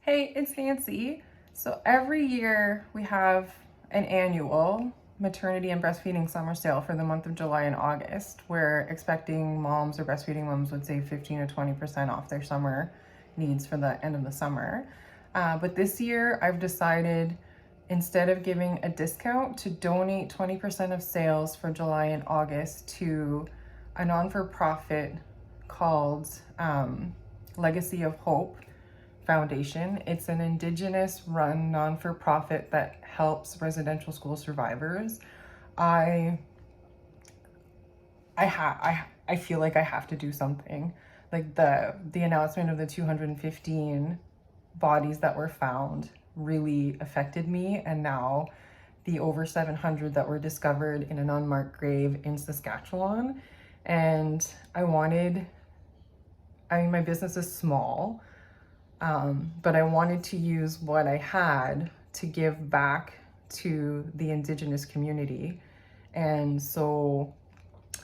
Hey, it's Nancy. So every year we have an annual maternity and breastfeeding summer sale for the month of July and August. We're expecting moms or breastfeeding moms would save 15 to 20% off their summer needs for the end of the summer. But this year I've decided instead of giving a discount to donate 20% of sales for July and August to a non-for-profit called Legacy of Hope Foundation. It's an indigenous run non-for-profit that helps residential school survivors. I I feel like I have to do something. Like the announcement of the 215 bodies that were found really affected me, and now the over 700 that were discovered in an unmarked grave in Saskatchewan. And I mean, my business is small, but I wanted to use what I had to give back to the indigenous community. And so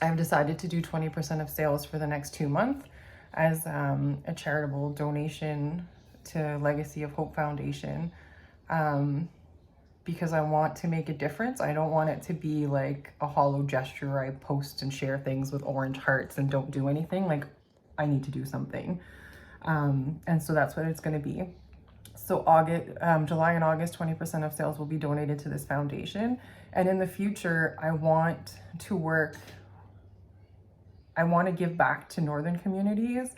I've decided to do 20% of sales for the next 2 months as a charitable donation to Legacy of Hope Foundation, because I want to make a difference. I don't want it to be like a hollow gesture where I post and share things with orange hearts and don't do anything. Like, I need to do something. And so that's what it's going to be. So July and August, 20% of sales will be donated to this foundation. And in the future, I want to give back to northern communities,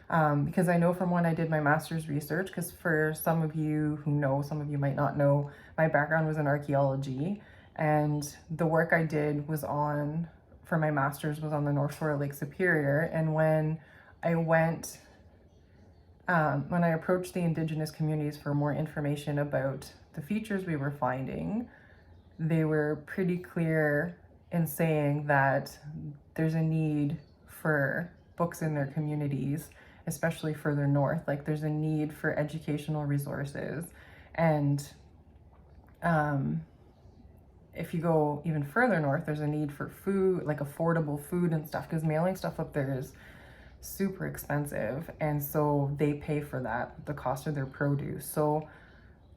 because I know from when I did my master's research, because for some of you who know, some of you might not know, my background was in archaeology, and the work I did for my master's was on the North Shore of Lake Superior. And when I approached the indigenous communities for more information about the features we were finding, they were pretty clear in saying that there's a need for books in their communities, especially further north. Like, there's a need for educational resources. And if you go even further north, there's a need for food, like affordable food and stuff, because mailing stuff up there is super expensive, and so they pay for that, the cost of their produce. So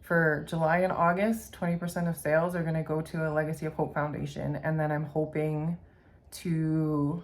for July and August, 20% of sales are going to go to a Legacy of Hope Foundation, and then I'm hoping to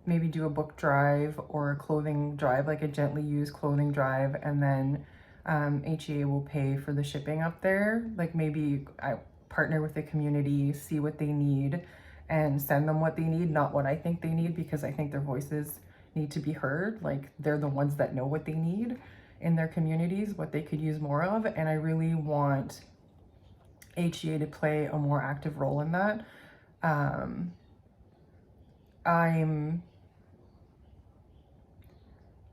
maybe do a book drive or a clothing drive, like a gently used clothing drive, and then HEA will pay for the shipping up there. Like, maybe I partner with the community, see what they need, and send them what they need, not what I think they need, because I think their voices need to be heard. Like, they're the ones that know what they need in their communities, what they could use more of. And I really want HEA to play a more active role in that. I'm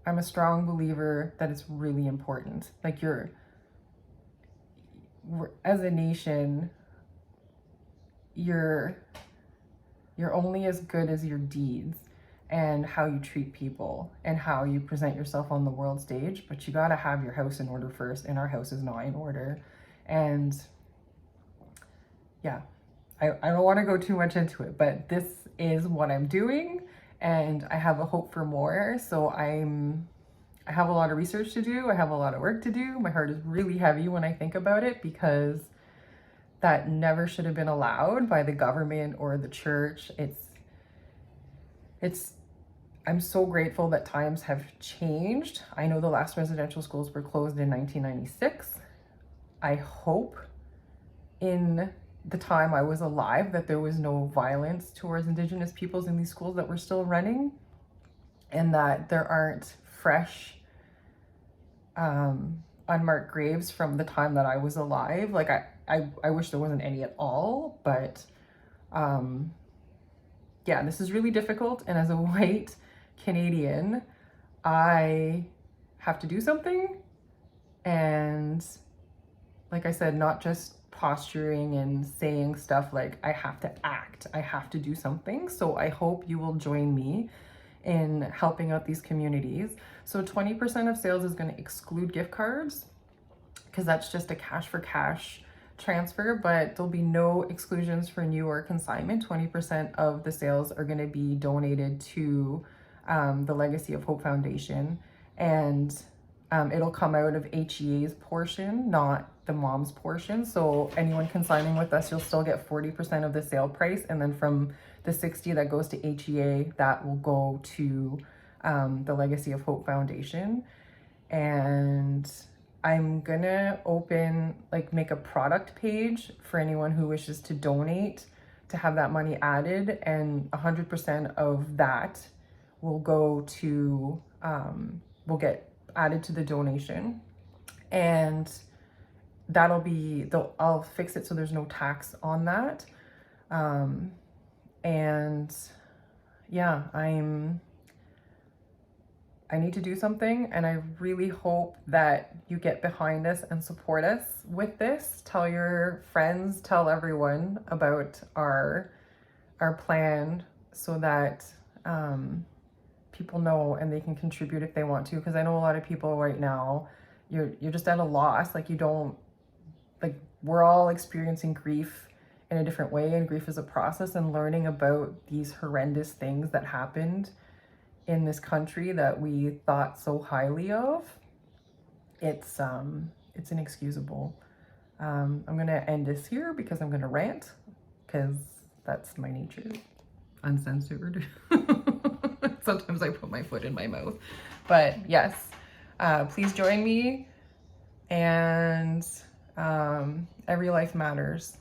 a strong believer that it's really important. Like, as a nation, you're only as good as your deeds and how you treat people and how you present yourself on the world stage. But you got to have your house in order first, and our house is not in order. And yeah, I don't want to go too much into it, but this is what I'm doing, and I have a hope for more. So I have a lot of research to do. I have a lot of work to do. My heart is really heavy when I think about it, because that never should have been allowed by the government or the church. I'm so grateful that times have changed. I know the last residential schools were closed in 1996. I hope in the time I was alive that there was no violence towards Indigenous peoples in these schools that were still running, and that there aren't fresh unmarked graves from the time that I was alive. Like, I wish there wasn't any at all, but yeah, this is really difficult. And as a white Canadian, I have to do something. And like I said, not just posturing and saying stuff, like, I have to act, I have to do something. So I hope you will join me in helping out these communities. So 20% of sales is going to exclude gift cards, because that's just a cash for cash transfer, but there'll be no exclusions for new or consignment. 20% of the sales are going to be donated to the Legacy of Hope Foundation. And It'll come out of HEA's portion, not the mom's portion. So anyone consigning with us, you'll still get 40% of the sale price. And then from the 60 that goes to HEA, that will go to the Legacy of Hope Foundation. And I'm gonna make a product page for anyone who wishes to donate to have that money added, and 100% of that will go to, will get added to the donation. And that'll be, I'll fix it so there's no tax on that. And yeah, I need to do something, and I really hope that you get behind us and support us with this. Tell your friends, tell everyone about our plan so that people know and they can contribute if they want to. Because I know a lot of people right now, you're just at a loss. Like, you don't, like, we're all experiencing grief in a different way, and grief is a process, and learning about these horrendous things that happened in this country that we thought so highly of, it's inexcusable. I'm gonna end this here because I'm gonna rant, because that's my nature, uncensored. Sometimes I put my foot in my mouth, but yes, please join me, and every life matters.